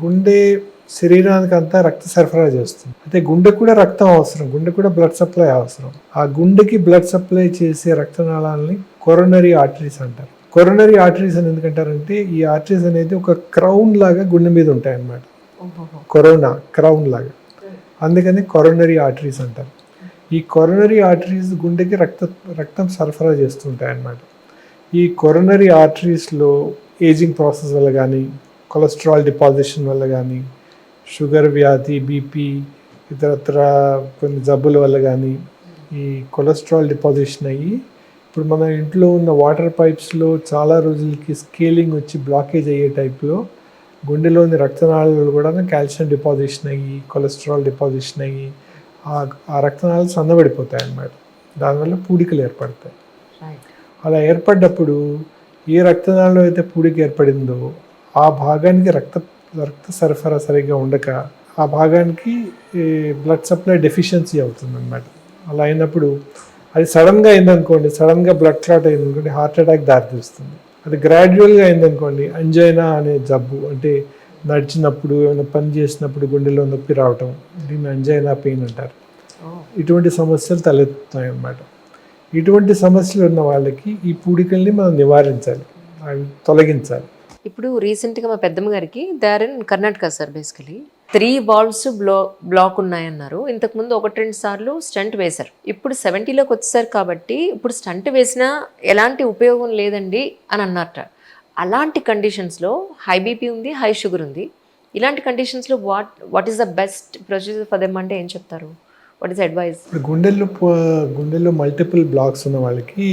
గుండె శరీరానికి అంతా రక్త సరఫరా చేస్తుంది. అయితే గుండె కూడా రక్తం అవసరం, గుండె కూడా బ్లడ్ సప్లై అవసరం. ఆ గుండెకి బ్లడ్ సప్లై చేసే రక్తనాళాలని కొరోనరీ ఆర్టరీస్ అంటారు. కొరోనరీ ఆర్టరీస్ అని ఎందుకంటారంటే ఈ ఆర్టరీస్ అనేది ఒక క్రౌన్ లాగా గుండె మీద ఉంటాయి అన్నమాట. క్రౌన్ లాగా, అందుకని కొరోనరీ ఆర్టరీస్ అంటారు. ఈ కొరోనరీ ఆర్టరీస్ గుండెకి రక్తం సరఫరా చేస్తుంటాయి అన్నమాట. ఈ కొరోనరీ ఆర్టరీస్లో ఏజింగ్ ప్రాసెస్ వల్ల కానీ, కొలెస్ట్రాల్ డిపాజిషన్ వల్ల కానీ, షుగర్ వ్యాధి, బీపీ, ఇతరత్ర కొన్ని జబ్బుల వల్ల కానీ ఈ కొలెస్ట్రాల్ డిపాజిషన్ అయ్యి ఇప్పుడు మన ఇంట్లో ఉన్న వాటర్ పైప్స్లో చాలా రోజులకి స్కేలింగ్ వచ్చి బ్లాకేజ్ అయ్యే టైప్లో గుండెలోని రక్తనాళాలు కూడా కాల్షియం డిపాజిషన్ అయ్యి, కొలెస్ట్రాల్ డిపాజిషన్ అయ్యి ఆ రక్తనాళాలు సన్నబడిపోతాయి అన్నమాట. దానివల్ల పూడికలు ఏర్పడతాయి. అలా ఏర్పడ్డప్పుడు ఏ రక్తనాళంలో అయితే పూడిక ఏర్పడిందో ఆ భాగానికి రక్త సరఫరా సరిగ్గా ఉండక ఆ భాగానికి బ్లడ్ సప్లై డెఫిషియన్సీ అవుతుంది అన్నమాట. అలా అయినప్పుడు అది సడన్గా అయిందనుకోండి, సడన్గా బ్లడ్ క్లాట్ అయిందనుకోండి, హార్ట్ అటాక్ దారితీస్తుంది. అది గ్రాడ్యువల్గా అయిందనుకోండి, అంజైనా అనే జబ్బు, అంటే నడిచినప్పుడు ఏమైనా పని చేసినప్పుడు గుండెలో నొప్పి రావటం, దీన్ని అంజైనా పెయిన్ అంటారు. ఇటువంటి సమస్యలు తలెత్తుతాయి అన్నమాట. ఇటువంటి సమస్యలు ఉన్న వాళ్ళకి ఈ పూడికల్ని మనం నివారించాలి, అవి తొలగించాలి. ఇప్పుడు రీసెంట్గా మా పెద్దమ్మ గారికి they are in Karnataka sir. Basically 3 valves block ఉన్నాయన్నారు. ఇంతకుముందు 1-2 సార్లు స్టంట్ వేశారు. ఇప్పుడు 70లోకి వచ్చేసారు కాబట్టి ఇప్పుడు స్టంట్ వేసినా ఎలాంటి ఉపయోగం లేదండి అని అన్నట్ట. అలాంటి కండిషన్స్లో హై బీపీ ఉంది, హై షుగర్ ఉంది. ఇలాంటి కండిషన్స్లో what is the best procedure for them అంటే ఏం చెప్తారు? What is advice? ఇప్పుడు గుండెల్లో మల్టిపుల్ బ్లాక్స్ ఉన్న వాళ్ళకి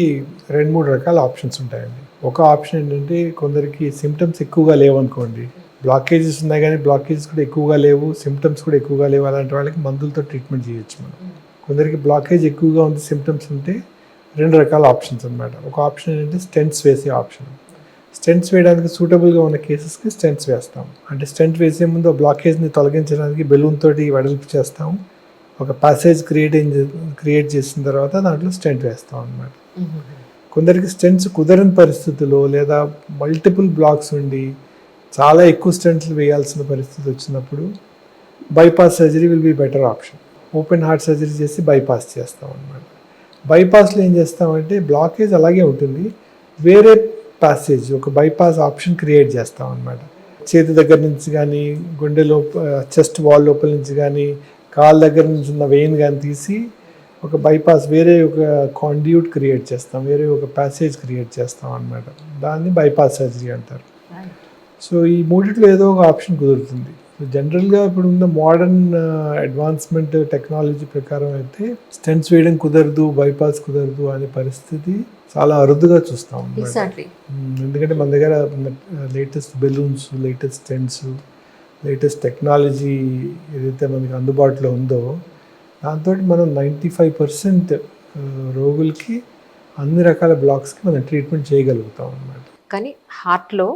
2-3 రకాల ఆప్షన్స్ ఉంటాయండి. ఒక ఆప్షన్ ఏంటంటే కొందరికి సిమ్టమ్స్ ఎక్కువగా లేవనుకోండి, బ్లాకేజెస్ ఉన్నాయి కానీ బ్లాకేజెస్ కూడా ఎక్కువగా లేవు, సిమ్టమ్స్ కూడా ఎక్కువగా లేవు, అలాంటి వాళ్ళకి మందులతో ట్రీట్మెంట్ చేయొచ్చు మనం. కొందరికి బ్లాకేజ్ ఎక్కువగా ఉంది, సిమ్టమ్స్ ఉంటే 2 రకాల ఆప్షన్స్ అన్నమాట. ఒక ఆప్షన్ ఏంటంటే స్టెంట్స్ వేసే ఆప్షన్. స్టెంట్స్ వేయడానికి సూటబుల్గా ఉన్న కేసెస్కి స్టెంట్స్ వేస్తాం. అంటే స్టెంట్ వేసే ముందు బ్లాకేజ్ని తొలగించడానికి బెలూన్ తోటి వెడల్పు చేస్తాం. ఒక ప్యాసేజ్ క్రియేట్ చేసిన తర్వాత దాంట్లో స్టెంట్ వేస్తాం అన్నమాట. కొందరికి స్టెంట్స్ కుదరని పరిస్థితుల్లో లేదా మల్టిపుల్ బ్లాక్స్ ఉండి చాలా ఎక్కువ స్టెంట్స్ వేయాల్సిన పరిస్థితి వచ్చినప్పుడు bypass surgery will be better option. Open heart surgery చేసి బైపాస్ చేస్తాం అన్నమాట. బైపాస్లో ఏం చేస్తామంటే బ్లాకేజ్ అలాగే ఉంటుంది, వేరే ప్యాసేజ్, ఒక బైపాస్ ఆప్షన్ క్రియేట్ చేస్తాం అన్నమాట. చేతి దగ్గర నుంచి కానీ, గుండెలో చెస్ట్ వాల్ లోపల నుంచి కానీ, కాళ్ళ దగ్గర నుంచి ఉన్న వెయిన్ కానీ తీసి ఒక బైపాస్, వేరే ఒక కాండ్యూట్ క్రియేట్ చేస్తాం, వేరే ఒక ప్యాసేజ్ క్రియేట్ చేస్తాం అన్నమాట. దాన్ని బైపాస్ సర్జరీ అంటారు. సో ఈ మూడిట్లో ఏదో ఒక ఆప్షన్ కుదురుతుంది. సో జనరల్గా ఇప్పుడు ఉన్న మోడర్న్ అడ్వాన్స్మెంట్ టెక్నాలజీ ప్రకారం అయితే స్టెంట్స్ వేయడం కుదరదు, బైపాస్ కుదరదు అనే పరిస్థితి చాలా అరుదుగా చూస్తాం. ఎందుకంటే మన దగ్గర latest balloons, latest stents, latest technology ఏదైతే మనకి అందుబాటులో ఉందో దాంతో మనం 95% రోగులకి అన్ని రకాల బ్లాక్స్కి మనం ట్రీట్మెంట్ చేయగలుగుతాం అన్నమాట. కానీ హార్ట్లో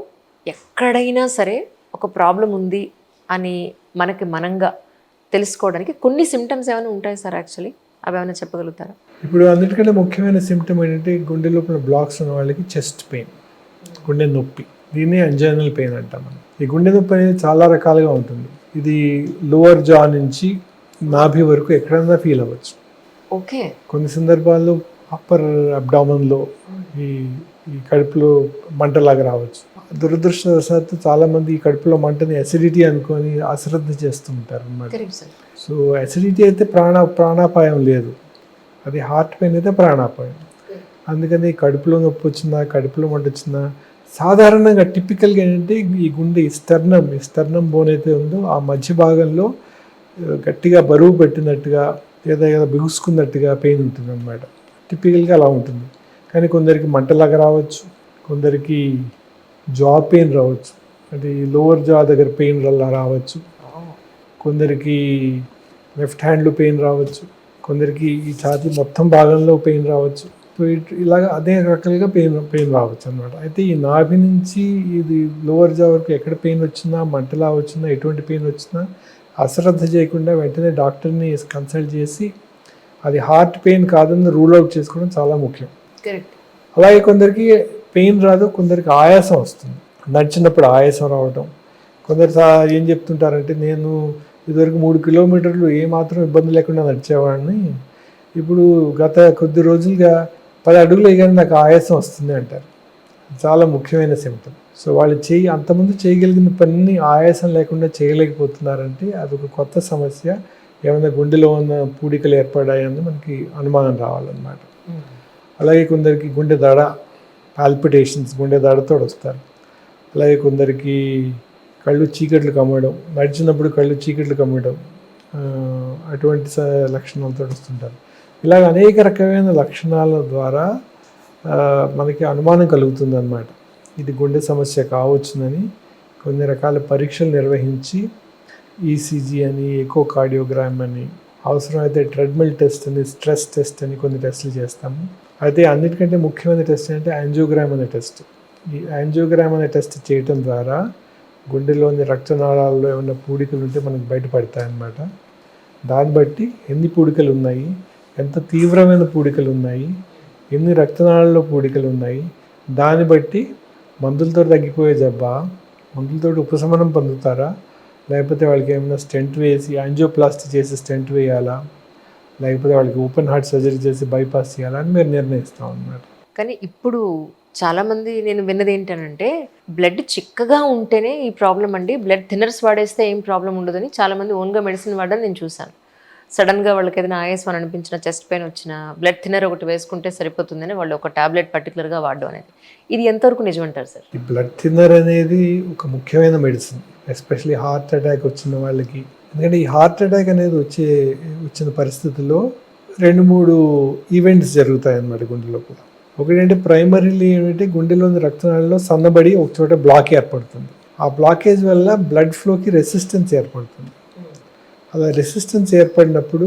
ఎక్కడైనా సరే ఒక ప్రాబ్లం ఉంది అని మనంగా తెలుసుకోవడానికి కొన్ని సిమ్టమ్స్ ఏమైనా ఉంటాయి సార్? యాక్చువల్లీ అవి ఏమైనా చెప్పగలుగుతారా? ఇప్పుడు అన్నిటికంటే ముఖ్యమైన సిమ్టమ్ ఏంటంటే గుండె లోపల బ్లాక్స్ ఉన్న వాళ్ళకి చెస్ట్ పెయిన్, గుండె నొప్పి, దీన్ని అంజైనల్ పెయిన్ అంటాం మనం. ఈ గుండె నొప్పి అనేది చాలా రకాలుగా ఉంటుంది. ఇది లోవర్ జా నుంచి నాభి వరకు ఎక్కడైనా ఫీల్ అవ్వచ్చు. ఓకే. కొన్ని సందర్భాల్లో అప్పర్ అబ్డామన్లో ఈ కడుపులో మంటలాగా రావచ్చు. దురదృష్టవశాత్తు చాలామంది ఈ కడుపులో మంటని అసిడిటీ అనుకొని అశ్రద్ధ చేస్తూ ఉంటారు అన్నమాట. సో అసిడిటీ అయితే ప్రాణాపాయం లేదు, అది హార్ట్ పెయిన్ అయితే ప్రాణాపాయం. అందుకని కడుపులో నొప్పి వచ్చినా, కడుపులో మంట వచ్చినా సాధారణంగా టిపికల్గా ఏంటంటే ఈ గుండె స్టర్నం బోన్ అయితే ఉందో ఆ మధ్య భాగంలో గట్టిగా బరువు పెట్టినట్టుగా లేదా బిగుసుకున్నట్టుగా పెయిన్ ఉంటుంది అన్నమాట. టిపికల్గా అలా ఉంటుంది. కానీ కొందరికి మంటలాగా రావచ్చు, కొందరికి జా పెయిన్ రావచ్చు, అంటే లోవర్ జా దగ్గర పెయిన్ అలా రావచ్చు, కొందరికి లెఫ్ట్ హ్యాండ్లో పెయిన్ రావచ్చు, కొందరికి ఈ ఛాతీ మొత్తం భాగంలో పెయిన్ రావచ్చు. సో ఇలాగ అదే రకాలుగా పెయిన్ రావచ్చు అన్నమాట. అయితే ఈ నాభి నుంచి ఇది లోవర్ జా వరకు ఎక్కడ పెయిన్ వచ్చినా, మంటలా వచ్చినా, ఎటువంటి పెయిన్ వచ్చినా అశ్రద్ధ చేయకుండా వెంటనే డాక్టర్ని కన్సల్ట్ చేసి అది హార్ట్ పెయిన్ కాదని రూల్ అవుట్ చేసుకోవడం చాలా ముఖ్యం. అలాగే కొందరికి పెయిన్ రాదు, కొందరికి ఆయాసం వస్తుంది, నడిచినప్పుడు ఆయాసం రావడం, కొందరు ఏం చెప్తుంటారంటే, నేను ఇదివరకు 3 కిలోమీటర్లు ఏమాత్రం ఇబ్బంది లేకుండా నడిచేవాడిని, ఇప్పుడు గత కొద్ది రోజులుగా 10 అడుగులు వేయగానే నాకు ఆయాసం వస్తుంది అంటారు. చాలా ముఖ్యమైన సిమ్టమ్. సో వాళ్ళు అంతకుముందు చేయగలిగిన పనిని ఆయాసం లేకుండా చేయలేకపోతున్నారంటే అదొక కొత్త సమస్య. ఏమైనా గుండెలో ఉన్న పూడికలు ఏర్పడాయని మనకి అనుమానం రావాలన్నమాట. అలాగే కొందరికి గుండె దడ, పాల్పిటేషన్స్, గుండె దడతో వస్తారు. అలాగే కొందరికి కళ్ళు చీకట్లు కమ్మడం, నడిచినప్పుడు కళ్ళు చీకట్లు కమ్మడం, అటువంటి లక్షణాలతో వస్తుంటారు. ఇలాగ అనేక రకమైన లక్షణాల ద్వారా మనకి అనుమానం కలుగుతుంది అన్నమాట. ఇది గుండె సమస్య కావచ్చునని కొన్ని రకాల పరీక్షలు నిర్వహించి ఈసీజీ అని, ఎకోకార్డియోగ్రామ్ అని, అవసరమైతే ట్రెడ్మిల్ టెస్ట్ అని, స్ట్రెస్ టెస్ట్ అని కొన్ని టెస్టులు చేస్తాము. అయితే అన్నిటికంటే ముఖ్యమైన టెస్ట్ అంటే యాంజియోగ్రామ్ అనే టెస్ట్. ఈ యాంజియోగ్రామ్ అనే టెస్ట్ చేయటం ద్వారా గుండెలోని రక్తనాళాల్లో ఏమైనా పూడికలు ఉంటే మనకు బయటపడతాయి అన్నమాట. దాన్ని బట్టి ఎన్ని పూడికలు ఉన్నాయి, ఎంత తీవ్రమైన పూడికలు ఉన్నాయి, ఎన్ని రక్తనాళాల్లో పూడికలు ఉన్నాయి, దాన్ని బట్టి మందులతో తగ్గిపోయే జబ్బా, మందులతో ఉపశమనం పొందుతారా, లేకపోతే వాళ్ళకి ఏమైనా స్టెంట్ వేసి యాంజియోప్లాస్టీ చేసి స్టెంట్ వేయాలా, లేకపోతే వాళ్ళకి ఓపెన్ హార్ట్ సర్జరీ చేసి బైపాస్ చేయాలా అని మీరు నిర్ణయిస్తాం అన్నమాట. కానీ ఇప్పుడు చాలామంది నేను విన్నది ఏంటంటే, బ్లడ్ చిక్కగా ఉంటేనే ఈ ప్రాబ్లం అండి, బ్లడ్ థిన్నర్స్ వాడేస్తే ఏం ప్రాబ్లం ఉండదని చాలామంది ఓన్గా మెడిసిన్ వాడని నేను చూశాను. సడన్గా వాళ్ళకి ఏదైనా ఆయాసం అని అనిపించిన, చెస్ట్ పెయిన్ వచ్చిన, బ్లడ్ థిన్నర్ ఒకటి వేసుకుంటే సరిపోతుందని వాళ్ళు ఒక టాబ్లెట్ పర్టికులర్గా వాడడం అనేది, ఇది ఎంతవరకు నిజమంటారు సార్? ఈ బ్లడ్ థిన్నర్ అనేది ఒక ముఖ్యమైన మెడిసిన్, ఎస్పెషలీ హార్ట్ అటాక్ వచ్చిన వాళ్ళకి. ఎందుకంటే ఈ హార్ట్ అటాక్ అనేది వచ్చిన పరిస్థితుల్లో 2-3 ఈవెంట్స్ జరుగుతాయి అన్నమాట గుండె లోపల. ఒకటంటే ప్రైమరీలీ ఏమిటంటే గుండెలోని రక్తనాళాల్లో సన్నబడి ఒక చోట బ్లాక్ ఏర్పడుతుంది. ఆ బ్లాకేజ్ వల్ల బ్లడ్ ఫ్లోకి రెసిస్టెన్స్ ఏర్పడుతుంది. అలా రెసిస్టెన్స్ ఏర్పడినప్పుడు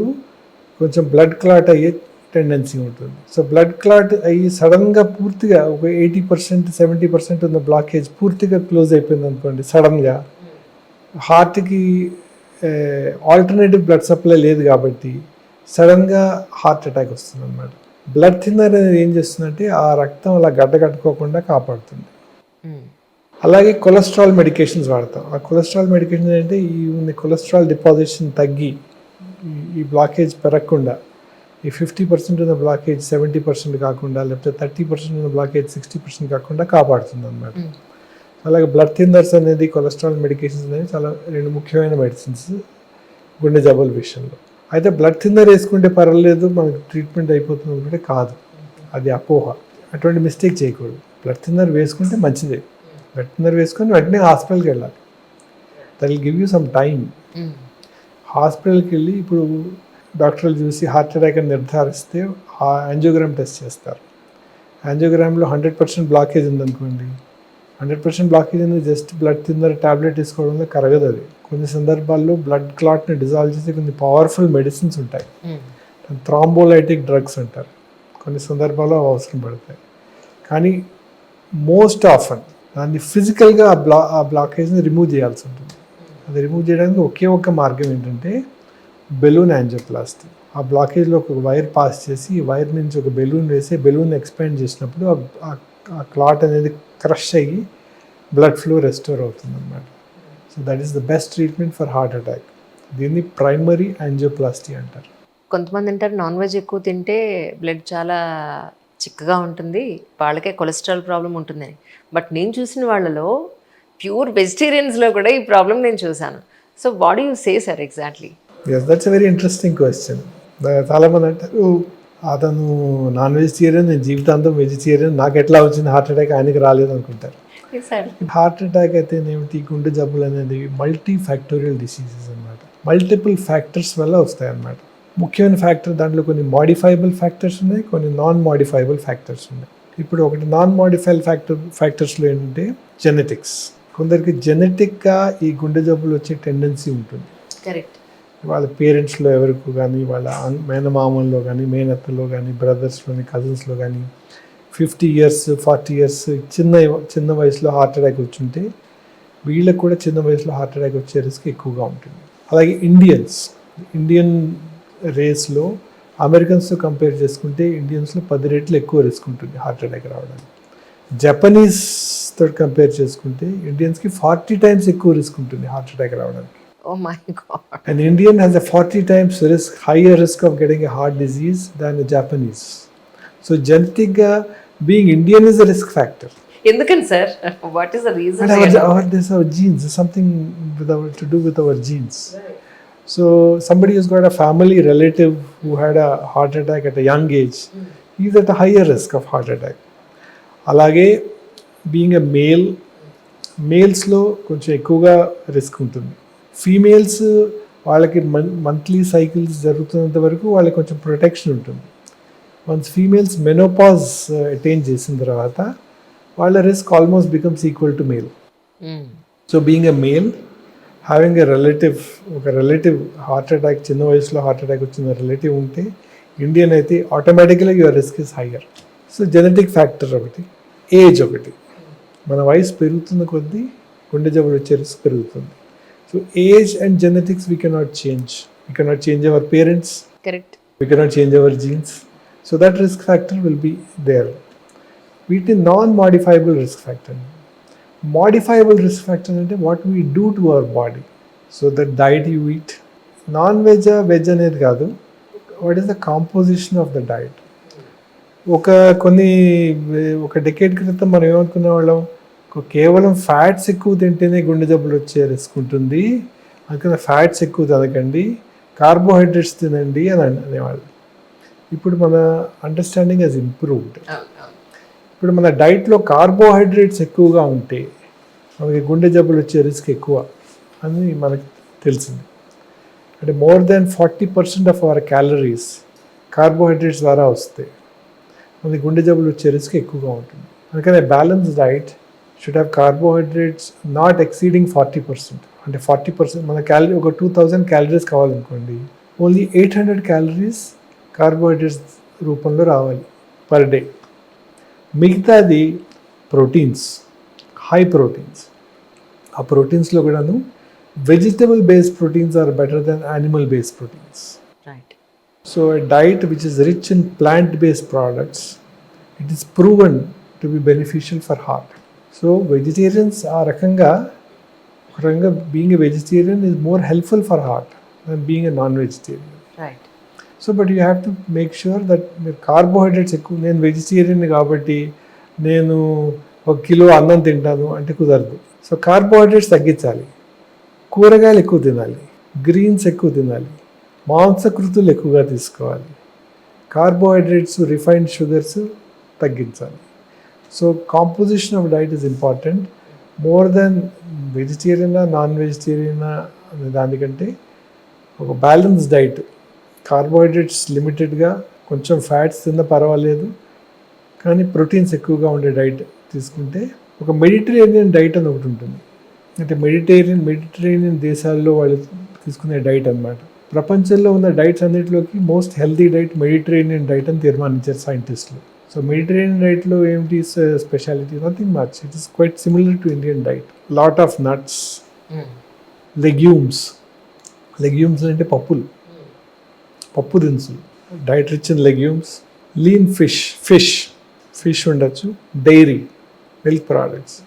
కొంచెం బ్లడ్ క్లాట్ అయ్యే టెండెన్సీ ఉంటుంది. సో బ్లడ్ క్లాట్ అయ్యి సడన్గా పూర్తిగా ఒక 80%, 70% ఉన్న బ్లాకేజ్ పూర్తిగా క్లోజ్ అయిపోయింది అనుకోండి, సడన్గా హార్ట్కి ఆల్టర్నేటివ్ బ్లడ్ సప్లై లేదు కాబట్టి సడన్గా హార్ట్ అటాక్ వస్తుంది అన్నమాట. బ్లడ్ థిన్నర్ అనేది ఏం చేస్తుందంటే ఆ రక్తం అలా గడ్డకట్టుకోకుండా కాపాడుతుంది. అలాగే కొలెస్ట్రాల్ మెడికేషన్స్ వాడతాం. ఆ కొలెస్ట్రాల్ మెడికేషన్ అంటే ఈ కొలెస్ట్రాల్ డిపాజిషన్ తగ్గి ఈ బ్లాకేజ్ పెరగకుండా, ఈ 50% ఉన్న బ్లాకేజ్ 70% కాకుండా, లేకపోతే 30% ఉన్న బ్లాకేజ్ 60% కాకుండా కాపాడుతుంది అన్నమాట. అలాగే బ్లడ్ థిన్నర్స్ అనేది, కొలెస్ట్రాల్ మెడికేషన్స్ అనేవి చాలా 2 ముఖ్యమైన మెడిసిన్స్ గుండె జబ్బుల విషయంలో. అయితే బ్లడ్ థిన్నర్ వేసుకుంటే పర్వాలేదు, మనకి ట్రీట్మెంట్ అయిపోతుంది అనుకుంటే కాదు, అది అపోహ. అటువంటి మిస్టేక్ చేయకూడదు. బ్లడ్ థిన్నర్ వేసుకుంటే మంచిదే. బ్లడ్ థిన్నర్ వేసుకొని వెంటనే హాస్పిటల్కి వెళ్ళాలి. That will give you some time. హాస్పిటల్కి వెళ్ళి ఇప్పుడు డాక్టర్లు చూసి హార్ట్ అటాక్ అని నిర్ధారిస్తే యాంజియోగ్రామ్ టెస్ట్ చేస్తారు. యాంజియోగ్రామ్లో 100% బ్లాకేజ్ ఉందనుకోండి, 100% బ్లాకేజ్ ఉంది, జస్ట్ బ్లడ్ థిన్నర్ ట్యాబ్లెట్ తీసుకోవడంలో కరగదు అది. కొన్ని సందర్భాల్లో బ్లడ్ క్లాట్ని డిజాల్వ్ చేసే కొన్ని పవర్ఫుల్ మెడిసిన్స్ ఉంటాయి, థ్రాంబోలైటిక్ డ్రగ్స్ అంటారు. కొన్ని సందర్భాల్లో అవసరం పడతాయి. కానీ మోస్ట్ ఆఫన్ దాన్ని ఫిజికల్గా ఆ బ్లాకేజ్ని రిమూవ్ చేయాల్సి ఉంటుంది. అది రిమూవ్ చేయడానికి ఒకే ఒక్క మార్గం ఏంటంటే బెలూన్ యాంజియోప్లాస్టీ. ఆ బ్లాకేజ్లో ఒక వైర్ పాస్ చేసి, ఈ వైర్ నుంచి ఒక బెలూన్ వేసి, బెలూన్ ఎక్స్పాండ్ చేసినప్పుడు ఆ క్లాట్ అనేది క్రష్ అయ్యి బ్లడ్ ఫ్లో రెస్టోర్ అవుతుంది అన్నమాట. So that is the best treatment for heart attack. దీన్ని ప్రైమరీ యాంజియోప్లాస్టీ అంటారు. కొంతమంది అంటారు నాన్ వెజ్ ఎక్కువ తింటే బ్లడ్ చాలా చిక్కగా ఉంటుంది, వాళ్ళకే కొలెస్ట్రాల్ ప్రాబ్లం ఉంటుందని. బట్ నేను చూసిన వాళ్ళలో ప్యూర్ వెజిటేరియన్స్లో కూడా ఈ ప్రాబ్లం నేను చూశాను. So what you say sir exactly? Yes, that's a very interesting question. చాలామంది అంటారు అతను నాన్ వెజిటేరియన్, నేను జీవితాంతం వెజిటేరియన్, నాకు ఎట్లా వచ్చింది హార్ట్ అటాక్, ఆయనకి రాలేదు అనుకుంటారు. హార్ట్ అటాక్ అయితే ఏమిటి, గుండె జబ్బులు అనేది మల్టీ ఫ్యాక్టోరియల్ డిసీజెస్ అన్నమాట. మల్టిపుల్ ఫ్యాక్టర్స్ వల్ల వస్తాయి అన్నమాట. ముఖ్యమైన ఫ్యాక్టర్ దాంట్లో కొన్ని మాడిఫైబుల్ ఫ్యాక్టర్స్ ఉన్నాయి, కొన్ని నాన్ మాడిఫైబుల్ ఫ్యాక్టర్స్ ఉన్నాయి. ఇప్పుడు ఒకటి నాన్ మాడిఫైబుల్ ఫ్యాక్టర్స్లో ఏంటంటే జెనెటిక్స్. కొందరికి జెనెటిక్గా ఈ గుండె జబ్బులు వచ్చే టెండెన్సీ ఉంటుంది. కరెక్ట్. వాళ్ళ పేరెంట్స్లో ఎవరికి కానీ, వాళ్ళ మేనమామల్లో కానీ, మేనత్తలో కానీ, బ్రదర్స్లోని, కజిన్స్లో కానీ 50 years 40 years చిన్న వయసులో హార్ట్ అటాక్ వచ్చుంటే వీళ్ళకి కూడా చిన్న వయసులో హార్ట్ అటాక్ వచ్చే రిస్క్ ఎక్కువగా ఉంటుంది. అలాగే ఇండియన్ రేస్లో అమెరికన్స్తో కంపేర్ చేసుకుంటే ఇండియన్స్లో 10 రెట్లు ఎక్కువ రిస్క్ ఉంటుంది హార్ట్ అటాక్ రావడానికి. జపనీస్ తో కంపేర్ చేసుకుంటే ఇండియన్స్కి 40 టైమ్స్ ఎక్కువ రిస్క్ ఉంటుంది హార్ట్ అటాక్ రావడానికి. Oh my God. An Indian has a 40 times higher risk of getting a heart disease than a Japanese. So genetic being Indian is a risk factor. ఎందుకని sir? What is the reason? And our genes, something to do with our genes. So somebody who's got a family relative who had a heart attack at a young age, he's at a higher risk of heart attack. అలాగే being a మేల్స్లో కొంచెం ఎక్కువగా risk ఉంటుంది. Females వాళ్ళకి monthly cycles జరుగుతున్నంత వరకు వాళ్ళకి కొంచెం protection ఉంటుంది. Once females menopause attain చేసిన తర్వాత వాళ్ళ risk almost becomes equal to male. So being a male having a relative heart attack, చిన్న వయసులో హార్ట్ అటాక్ వచ్చిన రిలేటివ్ ఉంటే ఇండియన్ అయితే ఆటోమేటిక్గా your risk is higher. So genetic factor ఒకటి, ఏజ్ ఒకటి. మన వయసు పెరుగుతున్న కొద్దీ గుండె జబ్బులు వచ్చే రిస్క్ పెరుగుతుంది. So age and genetics we cannot change our parents, correct, we cannot change our genes. So that risk factor will be there. వీటిని non modifiable risk factor. Modifiable risk factor అంటే what we do to our body. So that diet you eat, non veg అనేది కాదు, what is the composition of the diet. ఒక decade క్రితం మనం ఏమనుకునే వాళ్ళం, కేవలం fats ఎక్కువ తింటేనే గుండె జబ్బులు వచ్చే రిస్క్ ఉంటుంది, అందుకని ఫ్యాట్స్ ఎక్కువ తినకండి, కార్బోహైడ్రేట్స్ తినండి అని అనేవాళ్ళు. ఇప్పుడు మన అండర్స్టాండింగ్ హెస్ ఇంప్రూవ్డ్. ఇప్పుడు మన డైట్లో కార్బోహైడ్రేట్స్ ఎక్కువగా ఉంటే మనకి గుండె జబ్బులు వచ్చే రిస్క్ ఎక్కువ అని మనకు తెలిసింది. అంటే more than 40% of our calories carbohydrates ద్వారా వస్తాయి. మనకి గుండె జబ్బులు వచ్చే రిస్క్ ఎక్కువగా ఉంటుంది. అందుకని balance diet should have carbohydrates not exceeding 40%. అంటే 40% మన ఒక 2000 క్యాలరీస్ కావాలనుకోండి, ఓన్లీ 800 క్యాలరీస్ కార్బోహైడ్రేట్స్ రూపంలో రావాలి పర్ డే. మిగతాది ప్రోటీన్స్, హై ప్రోటీన్స్. ఆ ప్రోటీన్స్లో కూడాను vegetable based proteins are better than animal based proteins. Right. So a diet which is rich in plant-based products, it is proven to be beneficial for heart. So vegetarians are being a vegetarian is more helpful for heart than being a non-vegetarian. Right. So but you have to make sure that carbohydrates ఎక్కువ, నేను vegetarian కాబట్టి నేను 1 kilo అన్నం తింటాను అంటే కుదరదు. So carbohydrates తగ్గించాలి, కూరగాయలు ఎక్కువ తినాలి, గ్రీన్స్ ఎక్కువ తినాలి, మాంసకృతులు ఎక్కువగా తీసుకోవాలి, కార్బోహైడ్రేట్స్, రిఫైన్డ్ షుగర్స్ తగ్గించాలి. So composition of diet is important. More than వెజిటేరియనా నాన్ వెజిటేరియనా అనే దానికంటే ఒక బ్యాలెన్స్ డైట్, కార్బోహైడ్రేట్స్ లిమిటెడ్గా, కొంచెం ఫ్యాట్స్ తిన్న పర్వాలేదు కానీ ప్రోటీన్స్ ఎక్కువగా ఉండే డైట్ తీసుకుంటే, ఒక మెడిటరేనియన్ డైట్ అని ఒకటి ఉంటుంది. అంటే మెడిటరేనియన్ దేశాల్లో వాళ్ళు తీసుకునే డైట్ అన్నమాట. ప్రపంచంలో ఉన్న డైట్స్ అన్నిటిలోకి most healthy diet Mediterranean diet అని తీర్మానించారు సైంటిస్టులు. సో మెడిటరేనియన్ డైట్లో ఏమిటి speciality? Nothing much, it is quite similar to Indian diet. Lot of nuts, legumes అంటే పప్పు దినుసులు, diet rich in legumes, lean fish ఉండొచ్చు, డైరీ, మిల్క్ ప్రోడక్ట్స్.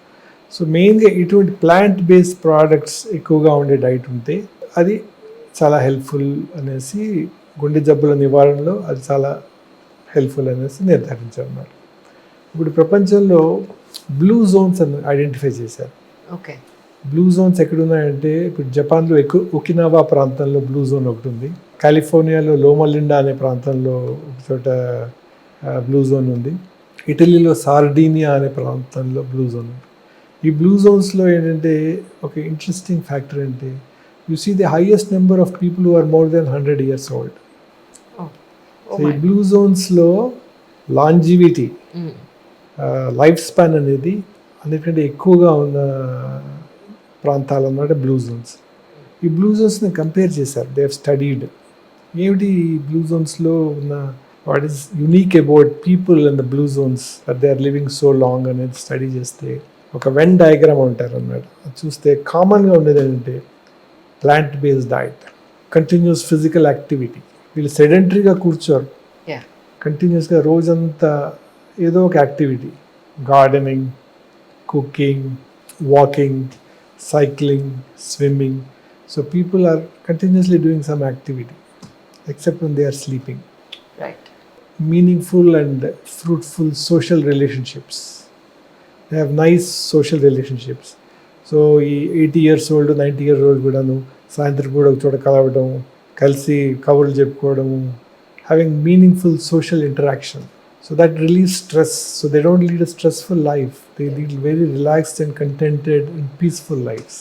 సో మెయిన్గా ఇటువంటి ప్లాంట్ బేస్డ్ ప్రోడక్ట్స్ ఎక్కువగా ఉండే డైట్ ఉంటే అది చాలా హెల్ప్ఫుల్ అనేసి, గుండె జబ్బుల నివారణలో అది చాలా హెల్ప్ఫుల్ అనేసి నిర్ధారించారన్నమాట. ఇప్పుడు ప్రపంచంలో బ్లూ జోన్స్ అని ఐడెంటిఫై చేశారు. ఓకే. బ్లూ జోన్స్ ఎక్కడున్నాయంటే, ఇప్పుడు జపాన్లో ఒకినావా ప్రాంతంలో బ్లూ జోన్ ఒకటి ఉంది, కాలిఫోర్నియాలో లోమలిండా అనే ప్రాంతంలో ఒక చోట బ్లూ జోన్ ఉంది, ఇటలీలో సార్డీనియా అనే ప్రాంతంలో బ్లూ జోన్ ఉంది. ఈ బ్లూ జోన్స్లో ఏంటంటే ఒక ఇంట్రెస్టింగ్ ఫ్యాక్టర్ అంటే, you see the highest number of people who are more than 100 years old. So ఈ బ్లూ జోన్స్లో లాంజివిటీ, లైఫ్ స్పాన్ అనేది అన్నిటికంటే ఎక్కువగా ఉన్న ప్రాంతాలు అన్నమాట బ్లూ జోన్స్. ఈ బ్లూ జోన్స్ని కంపేర్ చేశారు, దే హ్యావ్ స్టడీడ్. ఏమిటి ఈ బ్లూ జోన్స్లో ఉన్న, what is unique about people in the blue zones that they are living so long అనేది స్టడీ చేస్తే ఒక వెన్ డయాగ్రామ్ ఉంటారు అన్నమాట. అది చూస్తే కామన్గా ఉండేది ఏంటంటే plant based diet, continuous physical activity. వీళ్ళు సెడెంటరీగా కూర్చోరు, కంటిన్యూస్గా రోజంతా ఏదో ఒక activity, gardening, cooking, walking, cycling, swimming. So people are continuously doing some activity, except when they are sleeping. Right. Meaningful and fruitful social relationships. They have nice social relationships. So ఈ 80 years old 90 years old కూడాను సాయంత్రం కూడా ఒక చోట కలవడం, కలిసి కబుర్లు చెప్పుకోవడము, having meaningful social interaction. So that relieve stress. So they don't lead a stressful life. They lead very relaxed and contented and peaceful lifes.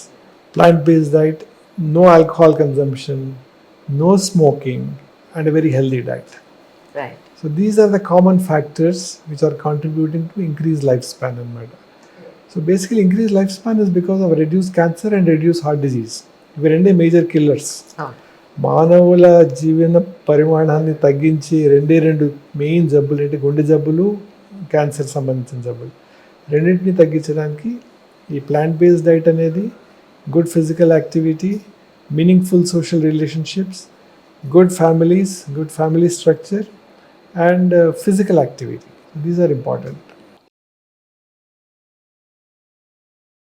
Plant-based diet, no alcohol consumption, no smoking, and a very healthy diet. Right. So these are the common factors which are contributing to increased lifespan in matter. So basically increased lifespan is because of reduced cancer and reduced heart disease. ఇవి రెండే major killers. అవును. మానవుల జీవన పరిమాణాన్ని తగ్గించి రెండు main జబ్బులు అంటే గుండె జబ్బులు, క్యాన్సర్ సంబంధించిన జబ్బులు రెండింటిని తగ్గించడానికి ఈ ప్లాంట్ బేస్డ్ డైట్ అనేది, good physical activity, meaningful social relationships, good families, good family structure, and physical activity. These are important.